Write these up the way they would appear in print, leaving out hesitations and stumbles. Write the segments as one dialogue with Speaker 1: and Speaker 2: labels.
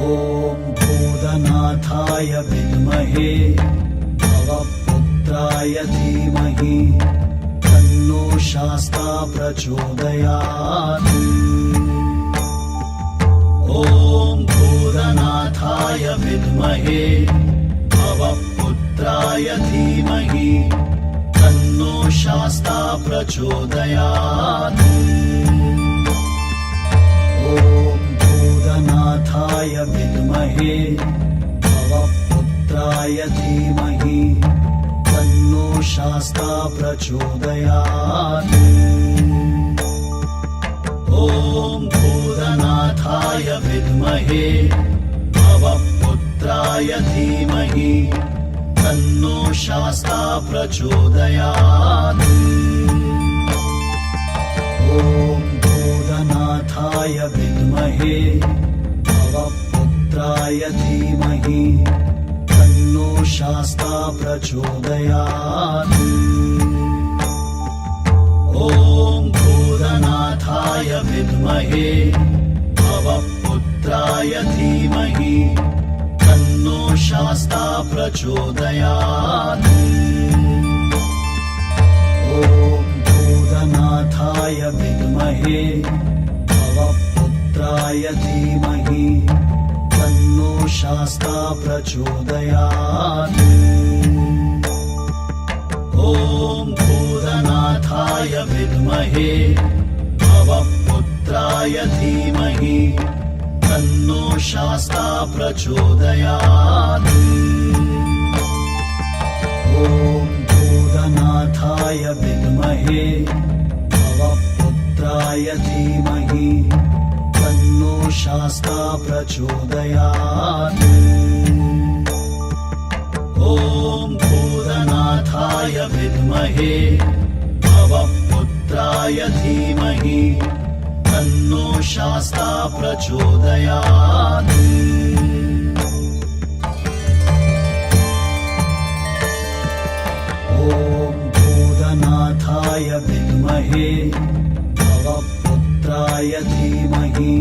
Speaker 1: ॐ भूतनाथाय विद्महे भवपुत्राय धीमहि तन्नो शास्ता प्रचोदयात्। ॐ भूतनाथाय विद्महे भवपुत्राय धीमहि तन्नो शास्ता प्रचोदयात्। ॐ भूतनाथाय विद्महे भवपुत्राय धीमहि तन्नो शास्ता प्रचोदयात्। ॐ भूतनाथाय विद्महे भवपुत्राय धीमहि तन्नो शास्ता प्रचोदयात्। ॐ भूतनाथाय विद्महे भवपुत्राय धीमहि तन्नो शास्ता प्रचोदयात्। ॐ भूतनाथाय विद्महे भवपुत्राय धीमहि तन्नो शास्ता प्रचोदयात्। ॐ भूतनाथाय विद्महे भवपुत्राय धीमहि तन्नो शास्ता प्रचोदयात्। ॐ भूतनाथाय विद्महे भवपुत्राय धीमहि तन्नो शास्ता प्रचोदयात्। ॐ भूतनाथाय विद्महे भवपुत्राय धीमहि तन्नो शास्ता प्रचोदयात्। ॐ भूतनाथाय विद्महे भवपुत्राय धीमहि तन्नो शास्ता प्रचोदयात्। ॐ भूतनाथाय विद्महे भवपुत्राय धीमहि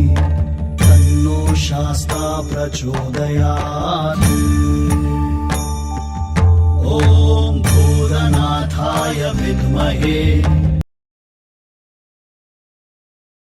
Speaker 1: तन्नो शास्ता प्रचोदयात्। ॐ भूतनाथाय विद्महे